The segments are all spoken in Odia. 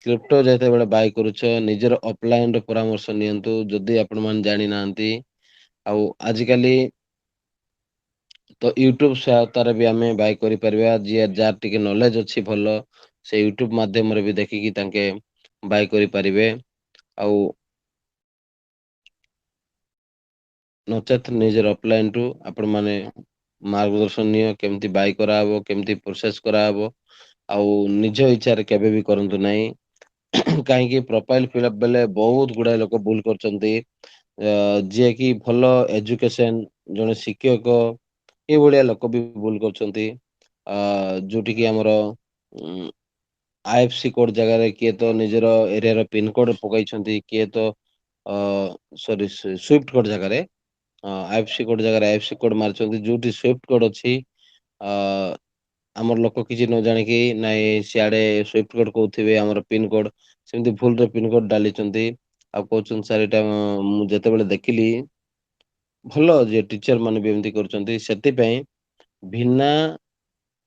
କ୍ରିପ୍ଟୋ ଯେତେବେଳେ ବାଇ କରୁଛ ନିଜର ଅଫଲାଇନ ର ପରାମର୍ଶ ନିଅନ୍ତୁ ଯଦି ଆପଣ ମାନେ ଜାଣିନାହାନ୍ତି। ଆଉ ଆଜିକାଲି ତ ୟୁଟ୍ୟୁବ ସହାୟତାରେ ବି ଆମେ ବାଇ କରିପାରିବା ଯିଏ ଯାହାର ଟିକେ ନଲେଜ ଅଛି ଭଲ ସେ ୟୁଟ୍ୟୁବ ମାଧ୍ୟମରେ ବି ଦେଖିକି ତାଙ୍କେ ବାଇ କରିପାରିବେ। ଆଉ ନଚେତ୍ ନିଜର ଅଫଲାଇନ ରୁ ଆପଣ ମାନେ ମାର୍ଗଦର୍ଶନୀୟ କେମିତି ବାଇ କରାହବ କେମିତି ପ୍ରୋସେସ କରାହବ ଆଉ ନିଜ ଇଚ୍ଛାରେ କେବେ ବି କରନ୍ତୁ ନାହିଁ। କାହିଁକି ପ୍ରୋଫାଇଲ ଫିଲଅପ ବେଲେ ବହୁତ ଗୁଡାଏ ଲୋକ ଭୁଲ କରୁଛନ୍ତି। ଯିଏ କି ଭଲ ଏଜୁକେସନ ଜଣେ ଶିକ୍ଷକ ଏଇଭଳିଆ ଲୋକ ବି ଭୁଲ କରୁଛନ୍ତି। ଯୋଉଠି କିି ଆମର ଆଇ ଏଫ୍ ସି କୋଡ ଜାଗାରେ କିଏ ତ ନିଜର ଏରିଆର ପିନ୍ କୋଡ ପକାଇଛନ୍ତି କିଏ ତ ସରି ସୁଇଫ୍ଟ କୋଡ ଜାଗାରେ ଆଇ ଏଫ୍ ସି କୋଡ ଜାଗାରେ ଆଇ ଏଫ୍ ସି କୋଡ ମାରିଛନ୍ତି ଯୋଉଠି ସୁଇଫ୍ଟ କୋଡ ଅଛି ଅ ଆମର ଲୋକ କିଛି ନ ଜାଣିକି ନାଇଁ ସିଆଡେ ସୁଇଫ୍ଟ କୋଡ କହୁଥିବେ ଆମର ପିନ୍ କୋଡ ସେମିତି ଭୁଲରେ ପିନକୋଡ ଡାଲିଛନ୍ତି ଆଉ କହୁଛନ୍ତି ସାର୍ ଏଇଟା ମୁଁ ଯେତେବେଳେ ଦେଖିଲି ଭଲ ଯିଏ ଟିଚର ମାନେ ବି ଏମିତି କରୁଛନ୍ତି ସେଥିପାଇଁ ବିନା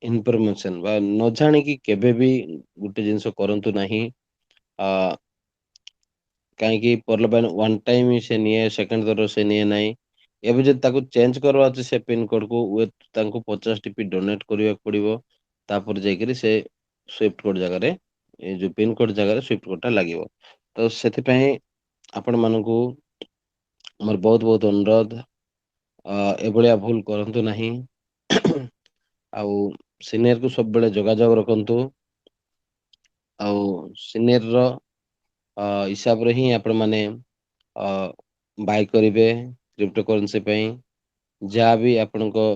ଇନଫର୍ମେସନ ବା ନ ଜାଣିକି କେବେ ବି ଗୋଟେ ଜିନିଷ କରନ୍ତୁ ନାହିଁ। ଆ କାହିଁକି ୱାନ୍ ଟାଇମ ସେ ନିଏ ସେକେଣ୍ଡ ଥର ସେ ନିଏ ନାହିଁ। ଏବେ ଯଦି ତାକୁ ଚେଞ୍ଜ କରିବାର ଅଛି ସେ ପିନକୋଡକୁ ତାଙ୍କୁ 50 ଡୋନେଟ କରିବାକୁ ପଡିବ ତାପରେ ଯାଇକରି ସେ ସୁଇଫ୍ଟ କୋଡ ଜାଗାରେ ଏଇ ଯୋଉ ପିନ୍ କୋଡ ଜାଗାରେ ସୁଇଫ୍ଟ କୋଡ ଟା ଲାଗିବ ତ ସେଥିପାଇଁ ଆପଣ ମାନଙ୍କୁ ମୋର ବହୁତ ବହୁତ ଅନୁରୋଧ ଏଭଳିଆ ଭୁଲ କରନ୍ତୁ ନାହିଁ। ଆଉ ସିନିୟର କୁ ସବୁବେଳେ ଯୋଗାଯୋଗ ରଖନ୍ତୁ। ଆଉ ସିନିୟର ର ହିସାବରେ ହିଁ ଆପଣ ମାନେ ବାଇ କରିବେ କ୍ରିପ୍ଟୋ କରେନ୍ସି ପାଇଁ ଯାହା ବି ଆପଣଙ୍କ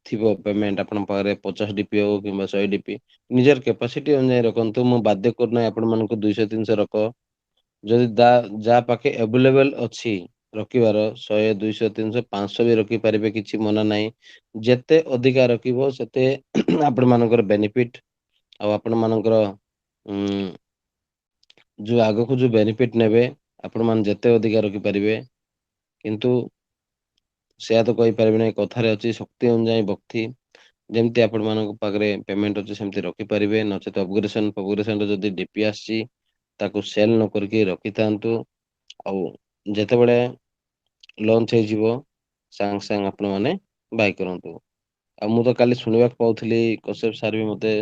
ଥିବ ପେମେଣ୍ଟ ଆପଣଙ୍କ ପାଖରେ 50 DP ହଉ କିମ୍ବା 100 DP ନିଜର କାପାସିଟି ଅନୁଯାୟୀ ରଖନ୍ତୁ ମୁଁ ବାଧ୍ୟ କରୁନାହିଁ ଆପଣ ମାନଙ୍କୁ 200 300 ରଖ ଯଦି ଯାହା ପାଖେ ଏଭେଲେବଲ ଅଛି ରଖିବାର 100 200 300 500 ବି ରଖିପାରିବେ କିଛି ମନା ନାହିଁ। ଯେତେ ଅଧିକା ରଖିବ ସେତେ ଆପଣ ମାନଙ୍କର ବେନିଫିଟ ଆଉ ଆପଣ ମାନଙ୍କର ଉ ଯୋଉ ଆଗକୁ ଯୋଉ ବେନିଫିଟ ନେବେ ଆପଣ ମାନେ ଯେତେ ଅଧିକା ରଖିପାରିବେ କିନ୍ତୁ ସେଆ ତ କହିପାରିବି ନାହିଁ କଥାରେ ଅଛି ଶକ୍ତି ଅନୁଯାୟୀ ଭକ୍ତି ଯେମିତି ଆପଣ ମାନଙ୍କ ପାଖରେ ପେମେଣ୍ଟ ଅଛି ସେମିତି ରଖିପାରିବେ ନଚେତ ଅପଗ୍ରେସନ ଯଦି ଡିପି ଆସିଛି ତାକୁ ସେଲ ନ କରିକି ରଖିଥାନ୍ତୁ ଆଉ ଯେତେବେଳେ ଲଞ୍ଚ ହେଇଯିବ ସାଙ୍ଗେ ସାଙ୍ଗେ ଆପଣ ମାନେ ବାଇ କରନ୍ତୁ। ଆଉ ମୁଁ ତ କାଲି ଶୁଣିବାକୁ ପାଉଥିଲି କଶ୍ୟପ ସାର୍ ବି ମତେ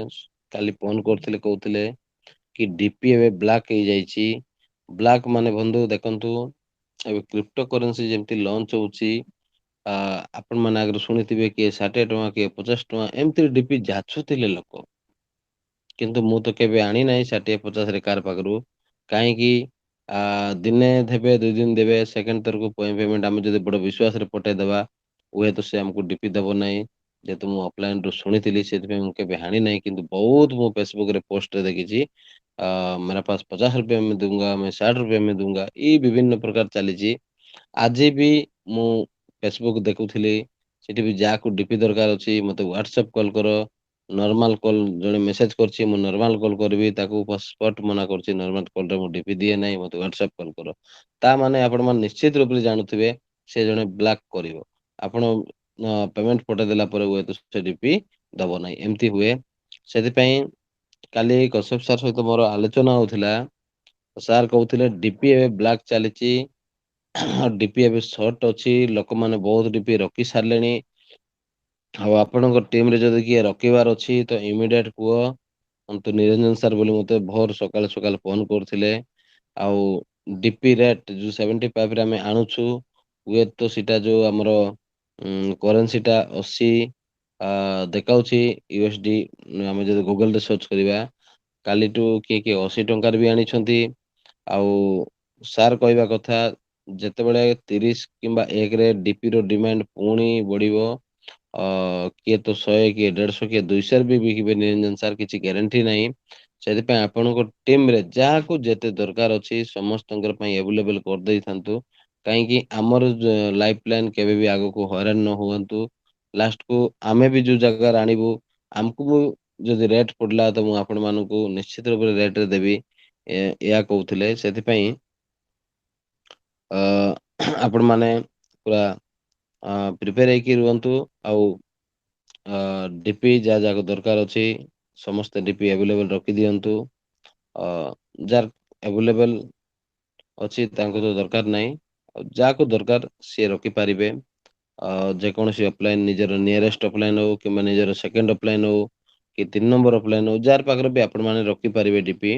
କାଲି ଫୋନ କରୁଥିଲେ କହୁଥିଲେ କି ଡିପି ଏବେ ବ୍ଲାକ୍ ହେଇଯାଇଛି ବ୍ଲାକ୍ ମାନେ ବନ୍ଧୁ ଦେଖନ୍ତୁ ଏବେ କ୍ରିପ୍ଟୋ କରେନ୍ସି ଯେମିତି ଲଞ୍ଚ ହଉଛି ଆପଣ ମାନେ ଆଗରେ ଶୁଣିଥିବେ କିଏ 60 ଟଙ୍କା କିଏ 50 ଟଙ୍କା ଏମିତି ଡିପି ଯାଚୁଥିଲେ ଲୋକ କିନ୍ତୁ ମୁଁ ତ କେବେ ଆଣି ନାହିଁ 60 50 କାର ପାଖରୁ କାହିଁକି ଦିନେ ଦେବେ 2 ଦିନ ଦେବେ ସେକେଣ୍ଡ ଥରକୁ ପେମେଣ୍ଟ ଆମେ ଯଦି ବଡ ବିଶ୍ୱାସରେ ପଠେଇଦବା ହୁଏତ ସେ ଆମକୁ ଡିପି ଦବ ନାହିଁ। ଯେହେତୁ ମୁଁ ଅଫଲାଇନ ରୁ ଶୁଣିଥିଲି ସେଥିପାଇଁ ମୁଁ କେବେ ହାଣି ନାହିଁ କିନ୍ତୁ ବହୁତ ମୁଁ ଫେସବୁକ ରେ ପୋଷ୍ଟରେ ଦେଖିଛି मेरा पास 50 रुपए में दूंगा मैं 60 रुपए में दूंगा ଏଇ ବିଭିନ୍ନ ପ୍ରକାର ଚାଲିଛି ଆଜି ବି ମୁଁ ଫେସବୁକ୍ ଦେଖୁଥିଲି ସେଠି ବି ଯାହାକୁ ଡିପି ଦରକାର ଅଛି ମତେ ହ୍ୱାଟସଆପ୍ କଲ୍ କର ନର୍ମାଲ କଲ ଜଣେ ମେସେଜ କରିଛି ମୁଁ ନର୍ମାଲ କଲ୍ କରିବି ତାକୁ ସ୍ପଷ୍ଟ ମନା କରୁଛି ନର୍ମାଲ କଲ ରେ ମୁଁ ଡିପି ଦିଏ ନାହିଁ ମତେ ହ୍ୱାଟସଆପ୍ କଲ୍ କର ତା ମାନେ ଆପଣ ମାନେ ନିଶ୍ଚିତ ରୂପରେ ଜାଣୁଥିବେ ସେ ଜଣେ ବ୍ଲାକ୍ କରିବ ଆପଣ ପେମେଣ୍ଟ ପଠେଇ ଦେଲା ପରେ ହୁଏତ ସେ ଡିପି ଦବ ନାହିଁ ଏମିତି ହୁଏ ସେଥିପାଇଁ କାଲି କଶ୍ୟପ ସାର୍ ସହିତ ମୋର ଆଲୋଚନା ହଉଥିଲା ସାର୍ କହୁଥିଲେ ଡିପି ଏବେ ବ୍ଲାକ୍ ଚାଲିଛି ଡିପି ଏବେ ସର୍ଟ ଅଛି ଲୋକମାନେ ବହୁତ ଡିପି ରଖି ସାରିଲେଣି ଆଉ ଆପଣଙ୍କ ଟିମ ରେ ଯଦି କିଏ ରଖିବାର ଅଛି ତ ଇମିଡିଏଟ କୁହ ତ ନିରଞ୍ଜନ ସାର୍ ବୋଲି ମତେ ଭୋର ସକାଳୁ ସକାଳୁ ଫୋନ କରୁଥିଲେ ଆଉ ଡିପି ରେଟ୍ ଯୋଉ 75 ରେ ଆମେ ଆଣୁଛୁ ହୁଏତ ସେଟା ଯୋଉ ଆମର କରେନ୍ସି ଟା 80 ଦେଖାଉଛି ୟୁଏସଡି ଆମେ ଯଦି ଗୁଗଲ ରେ ସର୍ଚ୍ଚ କରିବା କାଲିଠୁ କିଏ କିଏ 80 ଟଙ୍କାରେ ବି ଆଣିଛନ୍ତି ଆଉ ସାର୍ କହିବା କଥା ଯେତେବେଳେ 30 କିମ୍ବା 1ରେ ଡିପି ର ଡିମାଣ୍ଡ ପୁଣି ବଢିବ କିଏ ତ 100 କିଏ 150 କିଏ 200 ବି ବିକିବେ ନିରଞ୍ଜନ ସାର୍ କିଛି ଗ୍ୟାରେଣ୍ଟି ନାହିଁ ସେଥିପାଇଁ ଆପଣଙ୍କ ଟିମ ରେ ଯାହାକୁ ଯେତେ ଦରକାର ଅଛି ସମସ୍ତଙ୍କର ପାଇଁ ଆଭେଲେବଲ କରିଦେଇଥାନ୍ତୁ କାହିଁକି ଆମର ଲାଇଫ ଲାଇନ କେବେ ବି ଆଗକୁ ହଇରାଣ ନ ହୁଅନ୍ତୁ ଲାଷ୍ଟ କୁ ଆମେ ବି ଯୋଉ ଜାଗାରେ ଆଣିବୁ ଆମକୁ ବି ଯଦି ରେଟ୍ ପଡିଲା ତ ମୁଁ ଆପଣ ମାନଙ୍କୁ ନିଶ୍ଚିତ ରୂପରେ ରେଟ ରେ ଦେବି ଏହା କହୁଥିଲେ ସେଥିପାଇଁ ଆପଣ ମାନେ ପୁରା ପ୍ରିପେୟାର ହେଇକି ରୁହନ୍ତୁ ଆଉ ଡିପି ଯାହା ଯାହାକୁ ଦରକାର ଅଛି ସମସ୍ତେ ଡିପି ଆଭେଲେବଲ ରଖିଦିଅନ୍ତୁ ଯାହାର ଆଭେଲେବଲ୍ ଅଛି ତାଙ୍କୁ ତ ଦରକାର ନାହିଁ, ଆଉ ଯାହାକୁ ଦରକାର ସିଏ ରଖିପାରିବେ। ଯେକୌଣସି ଅଫଲାଇନ୍ ନିଜର ନିୟରେଷ୍ଟ ଅଫଲାଇନ୍ ହଉ କିମ୍ବା ନିଜର ସେକେଣ୍ଡ ଅଫଲାଇନ୍ ହଉ କି 3 ନମ୍ବର ଅଫଲାଇନ୍ ହଉ, ଯାହାର ପାଖରେ ବି ଆପଣମାନେ ରଖିପାରିବେ ଡିପି।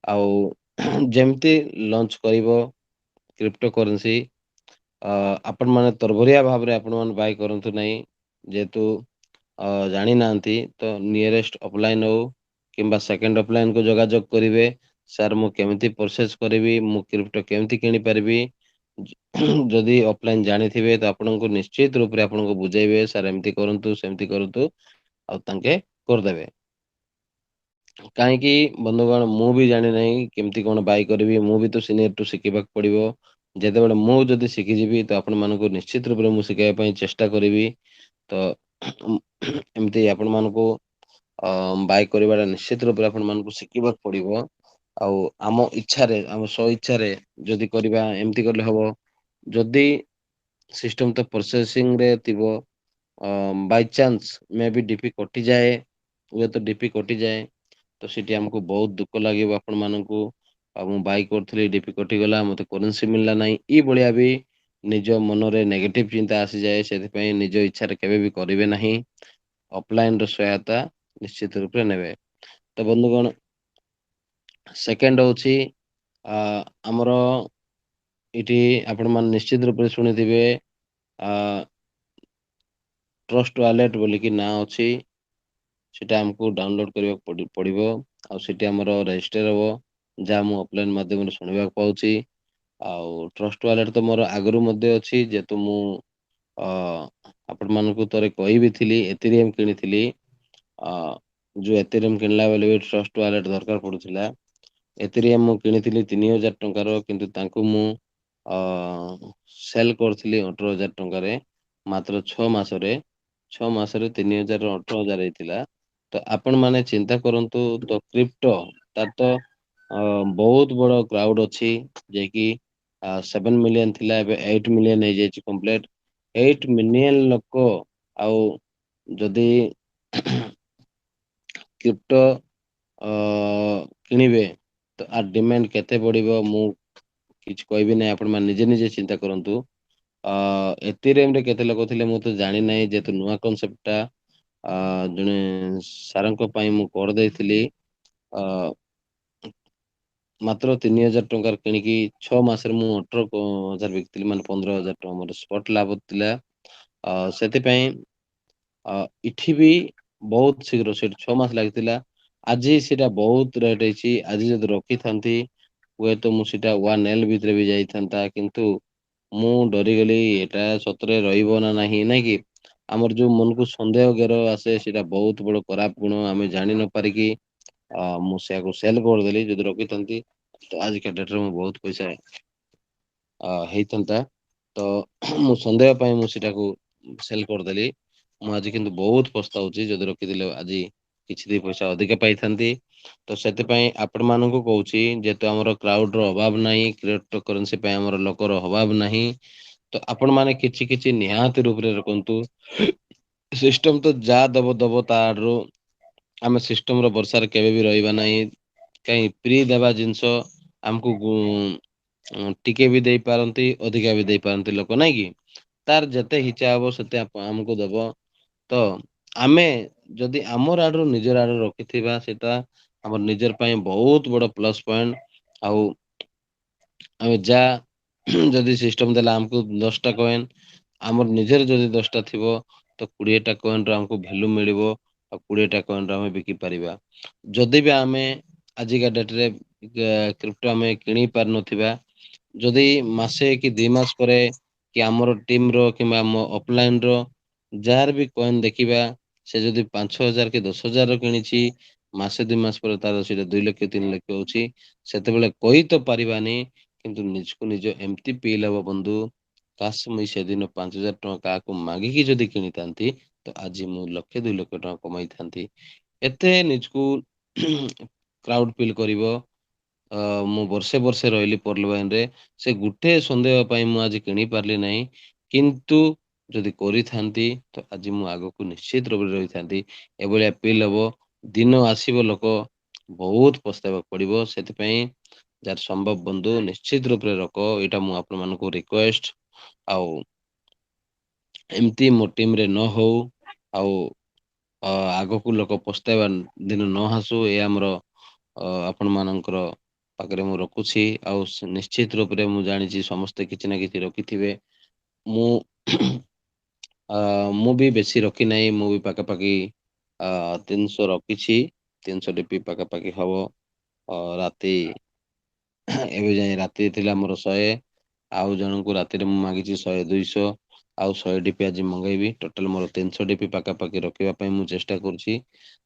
ଆଉ ଯେମିତି ଲଞ୍ଚ କରିବ କ୍ରିପ୍ଟୋ କରେନ୍ସି, ଆପଣମାନେ ତରବରିଆ ଭାବରେ ଆପଣମାନେ ବାଇ କରନ୍ତୁ ନାହିଁ। ଯେହେତୁ ଜାଣିନାହାନ୍ତି ତ ନିୟରେଷ୍ଟ ଅଫଲାଇନ୍ ହଉ କିମ୍ବା ସେକେଣ୍ଡ ଅଫଲାଇନ୍‌କୁ ଯୋଗାଯୋଗ କରିବେ। ସାର୍ ମୁଁ କେମିତି ପ୍ରୋସେସ୍ କରିବି? ମୁଁ କ୍ରିପ୍ଟୋ କେମିତି କିଣିପାରିବି? ଯଦି ଅଫଲାଇନ୍ ଜାଣିଥିବେ ତ ଆପଣଙ୍କୁ ନିଶ୍ଚିତ ରୂପରେ ଆପଣଙ୍କୁ ବୁଝେଇବେ, ସାର୍ ଏମିତି କରନ୍ତୁ, ସେମିତି କରନ୍ତୁ, ଆଉ ତାଙ୍କେ କରିଦେବେ। କାହିଁକି ବନ୍ଧୁଗଣ ମୁଁ ବି ଜାଣିନାହିଁ କେମିତି କଣ ବାଇ କରିବି, ମୁଁ ବି ତ ସିନିୟରଠୁ ଶିଖିବାକୁ ପଡ଼ିବ। ଯେତେବେଳେ ମୁଁ ଯଦି ଶିଖିଯିବି ତ ଆପଣମାନଙ୍କୁ ନିଶ୍ଚିତ ରୂପରେ ମୁଁ ଶିଖାଇବା ପାଇଁ ଚେଷ୍ଟା କରିବି। ତ ଏମିତି ଆପଣମାନଙ୍କୁ ବାଇ କରିବାଟା ନିଶ୍ଚିତ ରୂପରେ ଆପଣମାନଙ୍କୁ ଶିଖିବାକୁ ପଡ଼ିବ। ଆଉ ଆମ ଇଚ୍ଛାରେ, ଆମ ସ୍ୱଇଚ୍ଛାରେ ଯଦି କରିବା ଏମିତି କଲେ ହବ। ଯଦି ସିଷ୍ଟମ୍ ତ ପ୍ରୋସେସିଂରେ ଥିବ, ବାଇଚାନ୍ସ ମେ ବି ଡିପି କଟିଯାଏ, ହୁଏତ ଡିପି କଟିଯାଏ, ତ ସେଠି ଆମକୁ ବହୁତ ଦୁଃଖ ଲାଗିବ ଆପଣମାନଙ୍କୁ। ଆଉ ମୁଁ ବାଇ କରୁଥିଲି ଡିପି କଟିଗଲା, ମୋତେ କରେନ୍ସି ମିଳିଲା ନାହିଁ, ଏଇ ଭଳିଆ ବି ନିଜ ମନରେ ନେଗେଟିଭ ଚିନ୍ତା ଆସିଯାଏ। ସେଥିପାଇଁ ନିଜ ଇଚ୍ଛାରେ କେବେ ବି କରିବେ ନାହିଁ। ଅଫଲାଇନର ସହାୟତା ନିଶ୍ଚିତ ରୂପେ ନେବେ। ତ ବନ୍ଧୁଗଣ, ସେକେଣ୍ଡ ହଉଛି ଆମର ଏଇଠି ଆପଣମାନେ ନିଶ୍ଚିତ ରୂପରେ ଶୁଣିଥିବେ, ଆ ଟ୍ରଷ୍ଟ ୱାଲେଟ୍ ବୋଲିକି ନାଁ ଅଛି। ସେଟା ଆମକୁ ଡାଉନଲୋଡ୍ କରିବାକୁ ପଡ଼ିବ। ଆଉ ସେଠି ଆମର ରେଜିଷ୍ଟର ହବ, ଯାହା ମୁଁ ଅଫଲାଇନ୍ ମାଧ୍ୟମରେ ଶୁଣିବାକୁ ପାଉଛି। ଆଉ ଟ୍ରଷ୍ଟ ୱାଲେଟ୍ ତ ମୋର ଆଗରୁ ମଧ୍ୟ ଅଛି। ଯେହେତୁ ମୁଁ ଅ ଆପଣମାନଙ୍କୁ ଥରେ କହିବି ଥିଲି, ଏଥିରିଏମ୍ କିଣିଥିଲି। ଅ ଯୋଉ ଏଥିରିଏମ୍ କିଣିଲା ବେଳେ ବି ଟ୍ରଷ୍ଟ ୱାଲେଟ୍ ଦରକାର ପଡୁଥିଲା। ଏଥିରିଏମ୍ ମୁଁ କିଣିଥିଲି 3000 ଟଙ୍କାର, କିନ୍ତୁ ତାଙ୍କୁ ମୁଁ ସେଲ୍ କରିଥିଲି 18,000 ଟଙ୍କାରେ, ମାତ୍ର 6 ମାସରେ। 6 ମାସରେ 3000 ରୁ 18,000 ହେଇଥିଲା। ତ ଆପଣମାନେ ଚିନ୍ତା କରନ୍ତୁ, ତ କ୍ରିପ୍ଟୋ ତାର ତ ବହୁତ ବଡ କ୍ରାଉଡ ଅଛି, ଯିଏ କି 7 ମିଲିୟନ ଥିଲା, ଏବେ 8 ମିଲିୟନ ହେଇଯାଇଛି କମ୍ପ୍ଲିଟ। 8 ମିଲିୟନ ଲୋକ ଆଉ ଯଦି କ୍ରିପ୍ଟୋ କିଣିବେ ତ ଆର ଡିମାଣ୍ଡ କେତେ ବଢିବ, ମୁଁ କିଛି କହିବି ନାହିଁ, ଆପଣ ମାନେ ନିଜେ ନିଜେ ଚିନ୍ତା କରନ୍ତୁ। ଏଥିରିଏମ୍ ରେ କେତେ ଲୋକ ଥିଲେ ମୁଁ ତ ଜାଣିନାହିଁ, ଯେହେତୁ ନୂଆ କନସେପ୍ଟ ଟା। ଜଣେ ସାରଙ୍କ ପାଇଁ ମୁଁ କରିଦେଇଥିଲି। ଅ ମାତ୍ର 3000 ଟଙ୍କାରେ କିଣିକି 6 ମାସରେ ମୁଁ 18,000 ବିକିଥିଲି, ମାନେ 15,000 ଟଙ୍କା ମୋର ସ୍ପଟ୍ ଲାଭ ଥିଲା। ସେଥିପାଇଁ ଏଠି ବି ବହୁତ ଶୀଘ୍ର, ସେଠି 6 ମାସ ଲାଗିଥିଲା। ଆଜି ସେଇଟା ବହୁତ ରେଟ୍ ହେଇଛି। ଆଜି ଯଦି ରଖିଥାନ୍ତି, ହୁଏତ ମୁଁ ସେଇଟା 1L ଭିତରେ ବି ଯାଇଥାନ୍ତା, କିନ୍ତୁ ମୁଁ ଡରିଗଲି ଏଇଟା ସତରେ ରହିବ ନା ନାହିଁ, ନାଇଁ କି? ଆମର ଯୋଉ ମନକୁ ସନ୍ଦେହ ଜ୍ଞାନ ଆସେ, ସେଇଟା ବହୁତ ବଡ ଖରାପ ଗୁଣ। ଆମେ ଜାଣି ନ ପାରିକି ମୁଁ ସେୟାକୁ ସେଲ୍ କରିଦେଲି। ଯଦି ରଖିଥାନ୍ତି ତ ଆଜିକା ଡେଟରେ ମୁଁ ବହୁତ ପଇସା ହେଇଥାନ୍ତା। ତ ମୁଁ ସନ୍ଦେହ ପାଇଁ ମୁଁ ସେଟାକୁ ସେଲ୍ କରିଦେଲି। ମୁଁ ଆଜି କିନ୍ତୁ ବହୁତ ପସ୍ତାଉଛି, ଯଦି ରଖିଥିଲେ ଆଜି କିଛି ଦି ପଇସା ଅଧିକା ପାଇଥାନ୍ତି। ତ ସେଥିପାଇଁ ଆପଣ ମାନଙ୍କୁ କହୁଛି, ଯେହେତୁ ଆମର କ୍ରାଉଡ ର ଅଭାବ ନାହିଁ, କ୍ରିପ୍ଟୋ କରେନ୍ସି ପାଇଁ ଆମର ଲୋକର ଅଭାବ ନାହିଁ, ତ ଆପଣ ମାନେ କିଛି କିଛି ନିହାତି ରୂପରେ ରଖନ୍ତୁ। ସିଷ୍ଟମ ତ ଯାହା ଦବ ଦବ, ତା ଆଡରୁ ଆମେ ସିଷ୍ଟମ ର ଭରସାରେ କେବେ ବି ରହିବା ନାହିଁ। କାହିଁ ଫ୍ରି ଦେବା ଜିନିଷ ଆମକୁ ଟିକେ ବି ଦେଇପାରନ୍ତି, ଅଧିକା ବି ଦେଇପାରନ୍ତି ଲୋକ, ନାଇଁ କି? ତାର ଯେତେ ଇଚ୍ଛା ହବ ସେତେ ଆମକୁ ଦବ। ତ ଆମେ ଯଦି ଆମର ଆଡୁ ନିଜର ଆଡୁ ରଖିଥିବା, ସେଇଟା ଆମର ନିଜର ପାଇଁ ବହୁତ ବଡ ପ୍ଲସ ପଏଣ୍ଟ। ଆଉ ଆମେ ଯଦି ସିଷ୍ଟମ ଦେଲା ଆମକୁ 10ଟା କଏନ, ଆମର ନିଜର ଯଦି 10ଟା ଥିବ ତ 20ଟା କଏନ ର ଆମକୁ ଭ୍ୟାଲୁ ମିଳିବ। ଆଉ 20ଟା କଏନ ଆମେ ବିକି ପାରିବା। ଯଦି ବି ଆମେ ଆଜିକା ଡେଟରେ କ୍ରିପ୍ଟୋ ଆମେ କିଣି ପାରୁନଥିବା, ଯଦି ମାସେ କି 2 ମାସ ପରେ କି ଆମର ଟିମ ର କିମ୍ବା ଆମ ଅଫଲାଇନ ର ଯାହାର ବି କଏନ ଦେଖିବା, ସେ ଯଦି 5,000 କି 10,000 ର କିଣିଛି, ମାସେ 2 ମାସ ପରେ ତାର ସେଇଟା 2 ଲକ୍ଷ 3 ଲକ୍ଷ ହଉଛି। ସେତେବେଳେ କହି ତ ପାରିବାନି, କିନ୍ତୁ ନିଜକୁ ନିଜ ଏମିତି ଫିଲ୍ ହବ ବନ୍ଧୁ, କାଶ ମୁଇଁ ସେଦିନ 5,000 ଟଙ୍କା କାହାକୁ ମାଗିକି ଯଦି କିଣିଥାନ୍ତି, ତ ଆଜି ମୁଁ 1,00,000 2 ଲକ୍ଷ ଟଙ୍କା କମାଇଥାନ୍ତି। ଏତେ ନିଜକୁ ପ୍ରାଉଡ ଫିଲ୍ କରିବ। ମୁଁ ବର୍ଷେ ବର୍ଷେ ରହିଲି ପର୍ଲ ବାଇନରେ, ସେ ଗୋଟେ ସନ୍ଦେହ ପାଇଁ ମୁଁ ଆଜି କିଣି ପାରିଲି ନାହିଁ। କିନ୍ତୁ ଯଦି କରିଥାନ୍ତି, ତ ଆଜି ମୁଁ ଆଗକୁ ନିଶ୍ଚିତ ରୂପରେ ରହିଥାନ୍ତି। ଏଭଳିଆ ଫିଲ୍ ହବ। ଦିନ ଆସିବ ଲୋକ ବହୁତ ପସ୍ତାଇବାକୁ ପଡିବ। ସେଥିପାଇଁ ଯାହାର ସମ୍ଭବ ବନ୍ଧୁ ନିଶ୍ଚିତ ରୂପରେ ରଖ, ଏଇଟା ମୁଁ ଆପଣମାନଙ୍କୁ ରିକ୍ୱେଷ୍ଟ। ଆଉ ଏମିତି ମୋ ଟିମରେ ନ ହଉ, ଆଉ ଆଗକୁ ଲୋକ ପସ୍ତାଇବା ଦିନ ନ ଆସୁ, ଏ ଆମର ଆପଣ ମାନଙ୍କର ପାଖରେ ମୁଁ ରଖୁଛି। ଆଉ ନିଶ୍ଚିତ ରୂପରେ ମୁଁ ଜାଣିଛି ସମସ୍ତେ କିଛି ନା କିଛି ରଖିଥିବେ। ମୁଁ ମୁଁ ବି ବେଶୀ ରଖି ନାହିଁ, ମୁଁ ବି ପାଖାପାଖି 300 ରଖିଛି। 300 ଡିପି ପାଖାପାଖି ହବ। ରାତି ଏବେ ଯାଏ ରାତି ଥିଲା ମୋର 100, ଆଉ ଜଣଙ୍କୁ ରାତିରେ ମୁଁ ମାଗିଛି 100 200, ଆଉ 100 ଡିପି ଆଜି ମଗେଇବି। ଟୋଟାଲ ମୋର 300 ଡିପି ପାଖାପାଖି ରଖିବା ପାଇଁ ମୁଁ ଚେଷ୍ଟା କରୁଛି।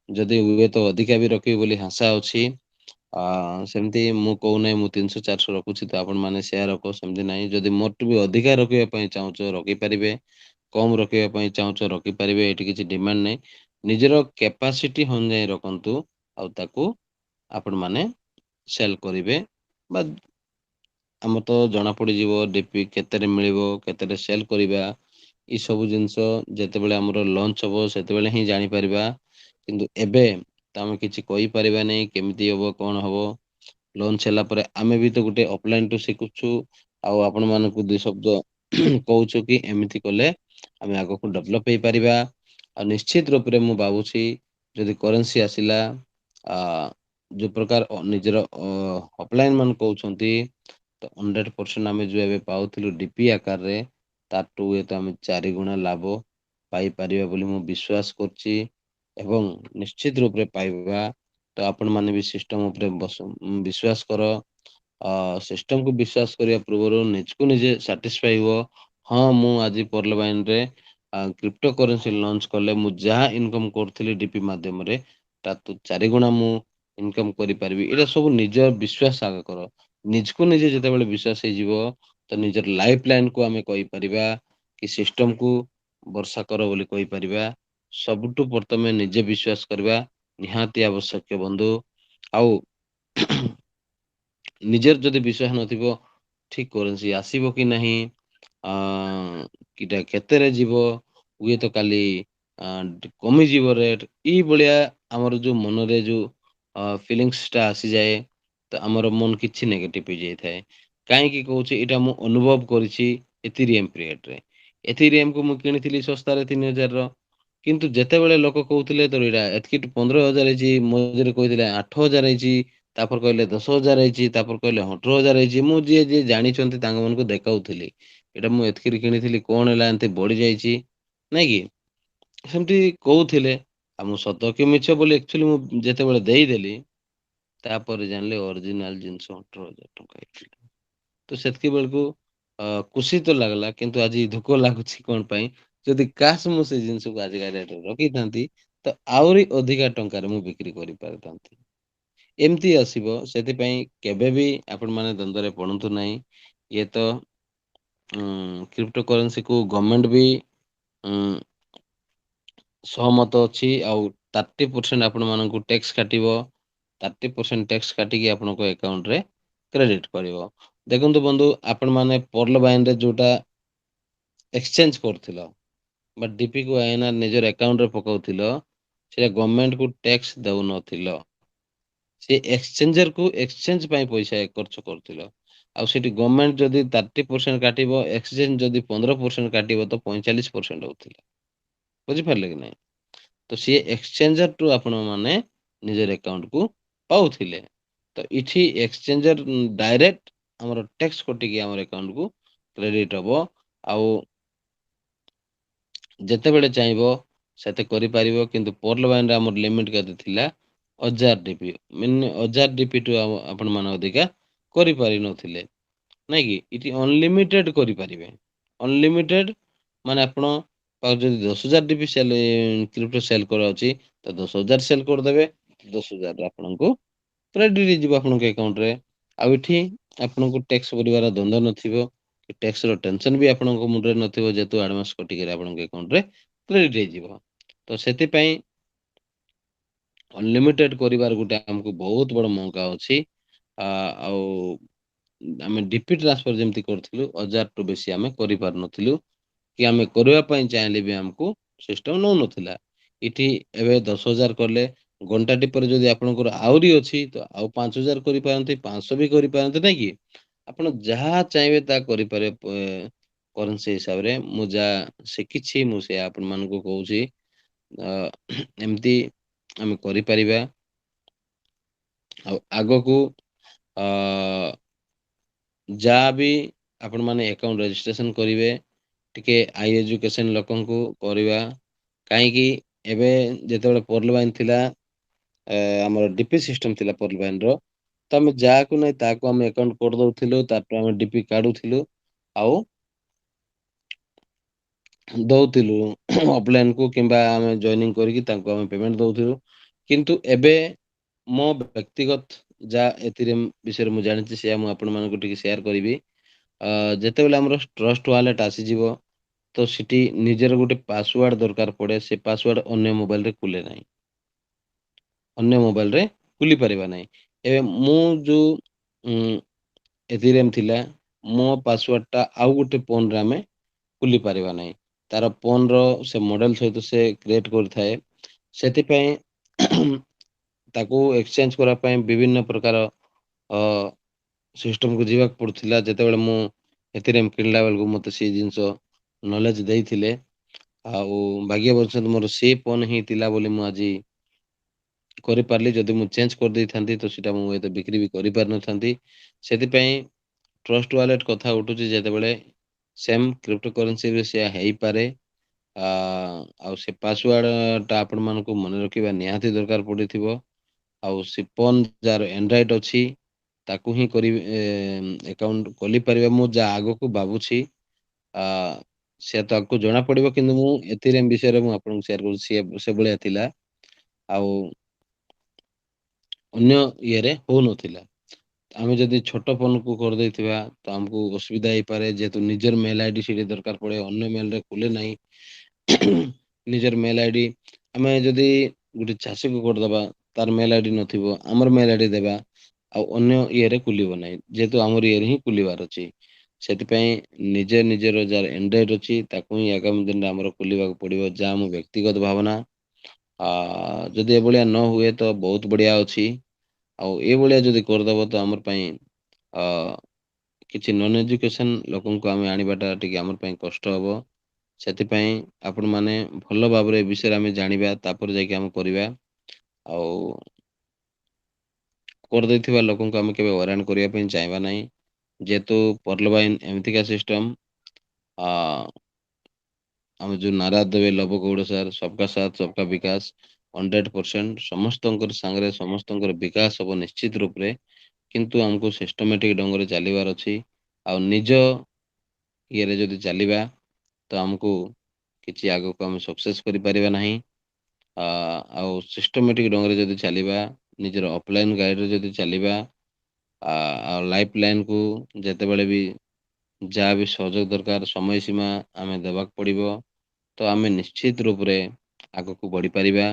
ଯଦି ହୁଏ ତ ଅଧିକା ବି ରଖିବି ବୋଲି ଆଶା ଅଛି। ସେମିତି ମୁଁ କହୁନାହିଁ ମୁଁ 300 400 ରଖୁଛି ତ ଆପଣ ମାନେ ସେୟା ରଖ, ସେମିତି ନାହିଁ। ଯଦି ମୋଠୁ ବି ଅଧିକା ରଖିବା ପାଇଁ ଚାହୁଁଛ ରଖିପାରିବେ, କମ ରଖିବା ପାଇଁ ଚାହୁଁଛ ରଖିପାରିବେ, ଏଇଠି କିଛି ଡିମାଣ୍ଡ ନାହିଁ। ନିଜର କ୍ୟାପାସିଟି ଅନୁଯାୟୀ ରଖନ୍ତୁ, ଆଉ ତାକୁ ଆପଣ ମାନେ ସେଲ୍ କରିବେ। ବା ଆମର ତ ଜଣା ପଡିଯିବ ଡିପି କେତେରେ ମିଳିବ, କେତେରେ ସେଲ୍ କରିବା। ଏଇ ସବୁ ଜିନିଷ ଯେତେବେଳେ ଆମର ଲଞ୍ଚ ହବ ସେତେବେଳେ ହିଁ ଜାଣିପାରିବା। କିନ୍ତୁ ଏବେ ତ ଆମେ କିଛି କହିପାରିବା ନାହିଁ କେମିତି ହବ କଣ ହବ। ଲଞ୍ଚ ହେଲା ପରେ ଆମେ ବି ତ ଗୋଟେ ଅଫଲାଇନ ରୁ ଶିଖୁଛୁ, ଆଉ ଆପଣ ମାନଙ୍କୁ ଦି ଶବ୍ଦ କହୁଛୁ କି ଏମିତି କଲେ ଆମେ ଆଗକୁ ଡେଭଲପ ହେଇପାରିବା। ଆଉ ନିଶ୍ଚିତ ରୂପରେ ମୁଁ ଭାବୁଛି ଯଦି କରେନ୍ସି ଆସିଲା, ଆ ଯୋଉ ପ୍ରକାର ନିଜର ଅଫଲାଇନ ମାନେ କହୁଛନ୍ତି, ତ 100% ଆମେ ଯୋଉ ଏବେ ପାଉଥିଲୁ ଡିପି ଆକାରରେ, ତାଠୁ ହୁଏତ ଆମେ 4 ଗୁଣା ଲାଭ ପାଇପାରିବା ବୋଲି ମୁଁ ବିଶ୍ୱାସ କରୁଛି। ଏବଂ ନିଶ୍ଚିତ ରୂପରେ ପାଇବା। ତ ଆପଣ ମାନେ ବି ସିଷ୍ଟମ ଉପରେ ବିଶ୍ୱାସ କର। ସିଷ୍ଟମକୁ ବିଶ୍ୱାସ କରିବା ପୂର୍ବରୁ ନିଜକୁ ନିଜେ ସାଟିସ୍ଫାଇ ହୁଅ। ହଁ ମୁଁ ଆଜି ପର୍ଲ ବାଇନରେ କ୍ରିପ୍ଟୋ କରେନ୍ସି ଲଞ୍ଚ କଲେ ମୁଁ ଯାହା ଇନକମ କରୁଥିଲି ଡିପି ମାଧ୍ୟମରେ, ତାଠୁ 4 ଗୁଣା ମୁଁ ଇନକମ କରିପାରିବି। ଏଇଟା ସବୁ ନିଜ ବିଶ୍ଵାସ ଆଗ କର। ନିଜକୁ ନିଜେ ଯେତେବେଳେ ବିଶ୍ୱାସ ହେଇଯିବ, ତ ନିଜର ଲାଇଫ ଲାଇନକୁ ଆମେ କହିପାରିବା କି ସିଷ୍ଟମ କୁ ଭର୍ଷା କର ବୋଲି କହିପାରିବା। ସବୁଠୁ ପ୍ରଥମେ ନିଜେ ବିଶ୍ଵାସ କରିବା ନିହାତି ଆବଶ୍ୟକ ବନ୍ଧୁ। ଆଉ ନିଜର ଯଦି ବିଶ୍ୱାସ ନଥିବ, ଠିକ କରେନ୍ସି ଆସିବ କି ନାହିଁ, ଆ କିଟା କେତେରେ ଯିବ, ହୁଏତ କାଲି କମିଯିବ ରେଟ୍, ଏଇ ଭଳିଆ ଆମର ଯୋଉ ମନରେ ଯୋଉ ଫିଲିଙ୍ଗସ୍ ଟା ଆସିଯାଏ, ତ ଆମର ମନ କିଛି ନେଗେଟିଭ ହେଇଯାଇଥାଏ। କାହିଁକି କହୁଛି ଏଇଟା ମୁଁ ଅନୁଭବ କରିଛି ଏଥିରିଏମ ପିରିୟଡ ରେ। ଏଥିରିଏମ କୁ ମୁଁ କିଣିଥିଲି ଶସ୍ତାରେ 3000 ର। କିନ୍ତୁ ଯେତେବେଳେ ଲୋକ କହୁଥିଲେ ତୋର ଏଇଟା ଏତିକି 15,000 ହେଇଛି, ମଝିରେ କହିଥିଲେ 8,000 ହେଇଛି, ତାପରେ କହିଲେ 10,000 ହେଇଛି, ତାପରେ କହିଲେ 18,000 ହେଇଛି, ମୁଁ ଯିଏ ଯିଏ ଜାଣିଛନ୍ତି ତାଙ୍କ ମାନଙ୍କୁ ଦେଖାଉଥିଲି। ଏଇଟା ମୁଁ ଏତିକିରେ କିଣିଥିଲି କଣ ହେଲା ଏମତି ବଢି ଯାଇଛି, ନାଇଁ କି? ସେମିତି କହୁଥିଲେ, ଆଉ ମୁଁ ସତ କି ମିଛ ବୋଲି ଆକ୍ଚୁଆଲି ମୁଁ ଯେତେବେଳେ ଦେଇଦେଲି, ତାପରେ ଜାଣିଲେ ଅରିଜିନାଲ ଜିନିଷ 18,000 ଟଙ୍କା ହେଇଥିଲା। ତ ସେତିକି ବେଳକୁ ଖୁସି ତ ଲାଗିଲା, କିନ୍ତୁ ଆଜି ଦୁଃଖ ଲାଗୁଛି କଣ ପାଇଁ, ଯଦି କାଶ ମୁଁ ସେ ଜିନିଷକୁ ଆଜିକା ଡେଟରେ ରଖିଥାନ୍ତି, ତ ଆହୁରି ଅଧିକା ଟଙ୍କାରେ ମୁଁ ବିକ୍ରି କରିପାରିଥାନ୍ତି। ଏମିତି ଆସିବ, ସେଥିପାଇଁ କେବେବି ଆପଣ ମାନେ ଦ୍ୱନ୍ଦରେ ପଡନ୍ତୁ ନାହିଁ। ଇଏ ତ କ୍ରିପ୍ଟୋ କରେନ୍ସିକୁ ଗଭର୍ଣମେଣ୍ଟ ବି ଉଁ ସହମତ ଅଛି, ଆଉ 30% ଆପଣ ମାନଙ୍କୁ ଟ୍ୟାକ୍ସ କାଟିବ। 30% ଟ୍ୟାକ୍ସ କାଟିକି ଆପଣଙ୍କ ଆକାଉଣ୍ଟରେ କ୍ରେଡିଟ କରିବ। ଦେଖନ୍ତୁ ବନ୍ଧୁ ଆପଣ ମାନେ ପର୍ଲ ବାଇନରେ ଯୋଉଟା ଏକ୍ସଚେଞ୍ଜ କରୁଥିଲ, ବା ଡିପି କୁ ନିଜର ଆକାଉଣ୍ଟରେ ପକଉଥିଲ, ସେଟା ଗଭର୍ଣମେଣ୍ଟ କୁ ଟ୍ୟାକ୍ସ ଦଉନଥିଲ। ସେ ଏକ୍ସଚେଞ୍ଜର କୁ ଏକ୍ସଚେଞ୍ଜ ପାଇଁ ପଇସା ଖର୍ଚ୍ଚ କରୁଥିଲ। ଆଉ ସେଠି ଗଭର୍ଣମେଣ୍ଟ ଯଦି 30% କାଟିବ, ଏକ୍ସଚେଞ୍ଜ ଯଦି 15% କାଟିବ, ତ 45% ହଉଥିଲା। ବୁଝିପାରିଲେ କି ନାଇଁ? ତ ସିଏ ଏକ୍ସଚେଞ୍ଜର ଠୁ ଆପଣ ମାନେ ନିଜର ଆକାଉଣ୍ଟ କୁ ପାଉଥିଲେ। ତ ଏଠି ଏକ୍ସଚେଞ୍ଜର ଡାଇରେକ୍ଟ ଆମର ଟେକ୍ସ କଟିକି ଆମର ଆକାଉଣ୍ଟକୁ କ୍ରେଡିଟ ହବ। ଆଉ ଯେତେବେଳେ ଚାହିଁବ ସେତେ କରିପାରିବ, କିନ୍ତୁ ପର୍ଲ ବାଇନରେ ଆମର ଲିମିଟ କେତେ ଥିଲା? 1000 ଡିପି, 1000 ଡିପି ଠୁ ଆପଣ ମାନେ ଅଧିକା କରିପାରିନଥିଲେ। ନାଇଁ କି? ଏଠି ଅନଲିମିଟେଡ କରିପାରିବେ। ଅନଲିମିଟେଡ ମାନେ ଆପଣ ଯଦି 10,000 ଡିପି ସେଲ କରାର ଅଛି, ତ 10,000 ସେଲ କରିଦେବେ। 10,000 ଆପଣଙ୍କୁ କ୍ରେଡିଟ ଯିବ ଆପଣଙ୍କ ଆକାଉଣ୍ଟ ରେ। ଆଉ ଏଠି ଆପଣଙ୍କୁ ଟେକ୍ସ ଭରିବାର ଦ୍ୱନ୍ଦ ନଥିବ। ଟେକ୍ସ ର ଟେନସନ ବି ଆପଣଙ୍କ ମୁଣ୍ଡରେ ନଥିବ, ଯେହେତୁ ଆଡଭାନ୍ସ କଟିକି ଆପଣଙ୍କ ଆକାଉଣ୍ଟରେ କ୍ରେଡିଟ ହେଇଯିବ। ତ ସେଥିପାଇଁ ଅନଲିମିଟେଡ କରିବାର ଗୋଟେ ଆମକୁ ବହୁତ ବଡ ମଉକା ଅଛି। ଆଉ ଆମେ ଡିପି ଟ୍ରାନ୍ସଫର ଯେମିତି କରିଥିଲୁ, 1000 ଟୁ ବେଶୀ ଆମେ କରିପାରୁନଥିଲୁ। କି ଆମେ କରିବା ପାଇଁ ଚାହିଁଲେ ବି ଆମକୁ ସିଷ୍ଟମ ନଉନଥିଲା। ଏଠି ଏବେ 10,000 କଲେ ଘଣ୍ଟାଟେ ପରେ ଯଦି ଆପଣଙ୍କର ଆହୁରି ଅଛି ତ ଆଉ 5,000 କରିପାରନ୍ତି, 500 ବି କରିପାରନ୍ତି, ନାଇଁ କି? ଆପଣ ଯାହା ଚାହିଁବେ ତାହା କରିପାରିବେ କରେନ୍ସି ହିସାବରେ। ମୁଁ ଯାହା ଶିଖିଛି ମୁଁ ସେୟା ଆପଣମାନଙ୍କୁ କହୁଛି। ଅ, ଏମିତି ଆମେ କରିପାରିବା। ଆଉ ଆଗକୁ ଅ, ଯାହା ବି ଆପଣମାନେ ଆକାଉଣ୍ଟ ରେଜିଷ୍ଟ୍ରେସନ କରିବେ, ଟିକେ ଆଇ ଏଜୁକେସନ୍ ଲୋକଙ୍କୁ କରିବା। କାହିଁକି ଏବେ ଯେତେବେଳେ ପର୍ଲ ବାଇ ଥିଲା, ଆମର ଡିପି ସିଷ୍ଟମ ଥିଲା ପର୍ଲ ବାଇନର, ତ ଆମେ ଯାହାକୁ ନାହିଁ ତାହାକୁ ଆମେ ଆକାଉଣ୍ଟ କରିଦଉଥିଲୁ, ତାପରେ ଆମେ ଡିପି କାଢୁଥିଲୁ ଆଉ ଦଉଥିଲୁ ଅଫଲାଇନକୁ, କିମ୍ବା ଆମେ ଜଏନିଂ କରିକି ତାଙ୍କୁ ଆମେ ପେମେଣ୍ଟ ଦଉଥିଲୁ। କିନ୍ତୁ ଏବେ ମୋ ବ୍ୟକ୍ତିଗତ ଯାହା ଏଥିରେ ବିଷୟରେ ମୁଁ ଜାଣିଛି ସେୟା ମୁଁ ଆପଣମାନଙ୍କୁ ଟିକେ ସେୟାର କରିବି। ଯେତେବେଳେ ଆମର ଟ୍ରଷ୍ଟ ୱାଲେଟ ଆସିଯିବ, ତ ସେଠି ନିଜର ଗୋଟେ ପାସୱାର୍ଡ ଦରକାର ପଡେ। ସେ ପାସୱାର୍ଡ ଅନ୍ୟ ମୋବାଇଲରେ ଖୁଲେ ନାହିଁ। ଅନ୍ୟ ମୋବାଇଲରେ ଖୁଲି ପାରିବା ନାହିଁ। ଏବେ ମୁଁ ଯୋଉ ଏଥିରେମ ଥିଲା, ମୋ ପାସୱାର୍ଡ ଟା ଆଉ ଗୋଟେ ଫୋନରେ ଆମେ ଖୁଲି ପାରିବା ନାହିଁ। ତାର ଫୋନ ର ସେ ମଡେଲ ସହିତ ସେ କ୍ରିଏଟ କରିଥାଏ। ସେଥିପାଇଁ ତାକୁ ଏକ୍ସଚେଞ୍ଜ କରିବା ପାଇଁ ବିଭିନ୍ନ ପ୍ରକାର ଅ ସିଷ୍ଟମକୁ ଯିବାକୁ ପଡୁଥିଲା। ଯେତେବେଳେ ମୁଁ ଏଥିରେ କିଣିଲା ବେଳକୁ ମତେ ସେଇ ଜିନିଷ ନଲେଜ ଦେଇଥିଲେ। ଆଉ ଭାଗ୍ୟବଶତ ମୋର ସେ ଫୋନ ହିଁ ଥିଲା ବୋଲି ମୁଁ ଆଜି କରିପାରିଲି। ଯଦି ମୁଁ ଚେଞ୍ଜ କରିଦେଇଥାନ୍ତି ତ ସେଇଟା ମୁଁ ଏତେ ବିକ୍ରି ବି କରିପାରିନଥାନ୍ତି। ସେଥିପାଇଁ ଟ୍ରଷ୍ଟ ୱାଲେଟ କଥା ଉଠୁଛି ଯେତେବେଳେ, ସେମ୍ କ୍ରିପ୍ଟୋ କରେନ୍ସି ବି ସେୟା ହେଇପାରେ। ଆଉ ସେ ପାସୱାର୍ଡ ଟା ଆପଣ ମାନଙ୍କୁ ମନେ ରଖିବା ନିହାତି ଦରକାର ପଡିଥିବ। ଆଉ ସେ ଫୋନ ଯାହାର ଆଣ୍ଡ୍ରଏଡ ଅଛି ତାକୁ ହିଁ ଆକାଉଣ୍ଟ ଖୋଲି ପାରିବେ, ମୁଁ ଯାହା ଆଗକୁ ଭାବୁଛି। ଆ ସେ ତ ଆଗକୁ ଜଣା ପଡିବ, କିନ୍ତୁ ମୁଁ ଏଥିରେ ବିଷୟରେ ମୁଁ ଆପଣଙ୍କୁ ସେୟାର କରୁଛି, ସେଭଳିଆ ଥିଲା। ଆଉ ଅନ୍ୟ ଇଏରେ ହଉନଥିଲା। ଆମେ ଯଦି ଛୋଟ ଫୋନ କୁ କରିଦେଇଥିବା ତ ଆମକୁ ଅସୁବିଧା ହେଇପାରେ, ଯେହେତୁ ନିଜର ମେଲ ଆଇଡି ସେଠି ଦରକାର ପଡେ, ଅନ୍ୟ ମେଲରେ ଖୁଲେ ନାହିଁ। ନିଜର ମେଲ ଆଇଡି ଆମେ ଯଦି ଗୋଟେ ଚାଷୀକୁ କରିଦବା, ତାର ମେଲ ଆଇଡି ନଥିବ, ଆମର ମେଲ ଆଇଡି ଦେବା, ଆଉ ଅନ୍ୟ ଇଏରେ ଖୁଲିବ ନାହିଁ, ଯେହେତୁ ଆମର ଇଏରେ ହିଁ ଖୁଲିବାର ଅଛି। ସେଥିପାଇଁ ନିଜର ଯାହାର ଆଣ୍ଡ୍ରଏଡ ଅଛି ତାକୁ ହିଁ ଆଗାମୀ ଦିନରେ ଆମର ଖୋଲିବାକୁ ପଡିବ, ଯାହା ମୁଁ ବ୍ୟକ୍ତିଗତ ଭାବନା। ଆ ଯଦି ଏଭଳିଆ ନ ହୁଏ ତ ବହୁତ ବଢିଆ ଅଛି। ଆଉ ଏଇଭଳିଆ ଯଦି କରିଦବ ତ ଆମର ପାଇଁ ଅ କିଛି ନନ୍ ଏଜୁକେସନ୍ ଲୋକଙ୍କୁ ଆମେ ଆଣିବାଟା ଟିକେ ଆମର ପାଇଁ କଷ୍ଟ ହବ। ସେଥିପାଇଁ ଆପଣମାନେ ଭଲ ଭାବରେ ଏ ବିଷୟରେ ଆମେ ଜାଣିବା, ତାପରେ ଯାଇକି ଆମେ କରିବା। ଆଉ କରିଦେଇଥିବା ଲୋକଙ୍କୁ ଆମେ କେବେ ହଇରାଣ କରିବା ପାଇଁ ଚାହିଁବା ନାହିଁ। ଯେହେତୁ ପର୍ଲବାଇନ ଏମିତିକା ସିଷ୍ଟମ, ଆ ଆମେ ଯୋଉ ନାରା ଦେବେ ଲବ ଗୌଡ ସାର୍, ସବକା ସାଥ ସବକା ବିକାଶ। 100% ସମସ୍ତଙ୍କର ସାଙ୍ଗରେ ସମସ୍ତଙ୍କର ବିକାଶ ହବ ନିଶ୍ଚିତ ରୂପରେ। କିନ୍ତୁ ଆମକୁ ସିଷ୍ଟମେଟିକ ଢଙ୍ଗରେ ଚାଲିବାର ଅଛି। ଆଉ ନିଜ ଇଏରେ ଯଦି ଚାଲିବା ତ ଆମକୁ କିଛି ଆଗକୁ ଆମେ ସକ୍ସେସ୍ କରିପାରିବା ନାହିଁ। ଆଉ ସିଷ୍ଟମେଟିକ ଢଙ୍ଗରେ ଯଦି ଚାଲିବା, ନିଜର ଅଫଲାଇନ ଗାଇଡରେ ଯଦି ଚାଲିବା, ଆଉ ଲାଇଫ ଲାଇନକୁ ଯେତେବେଳେ ବି ଯାହା ବି ସହଯୋଗ ଦରକାର ସମୟ ସୀମା ଆମେ ଦେବାକୁ ପଡ଼ିବ। ତ ଆମେ ନିଶ୍ଚିତ ରୂପରେ ଆଗକୁ ବଢ଼ିପାରିବା।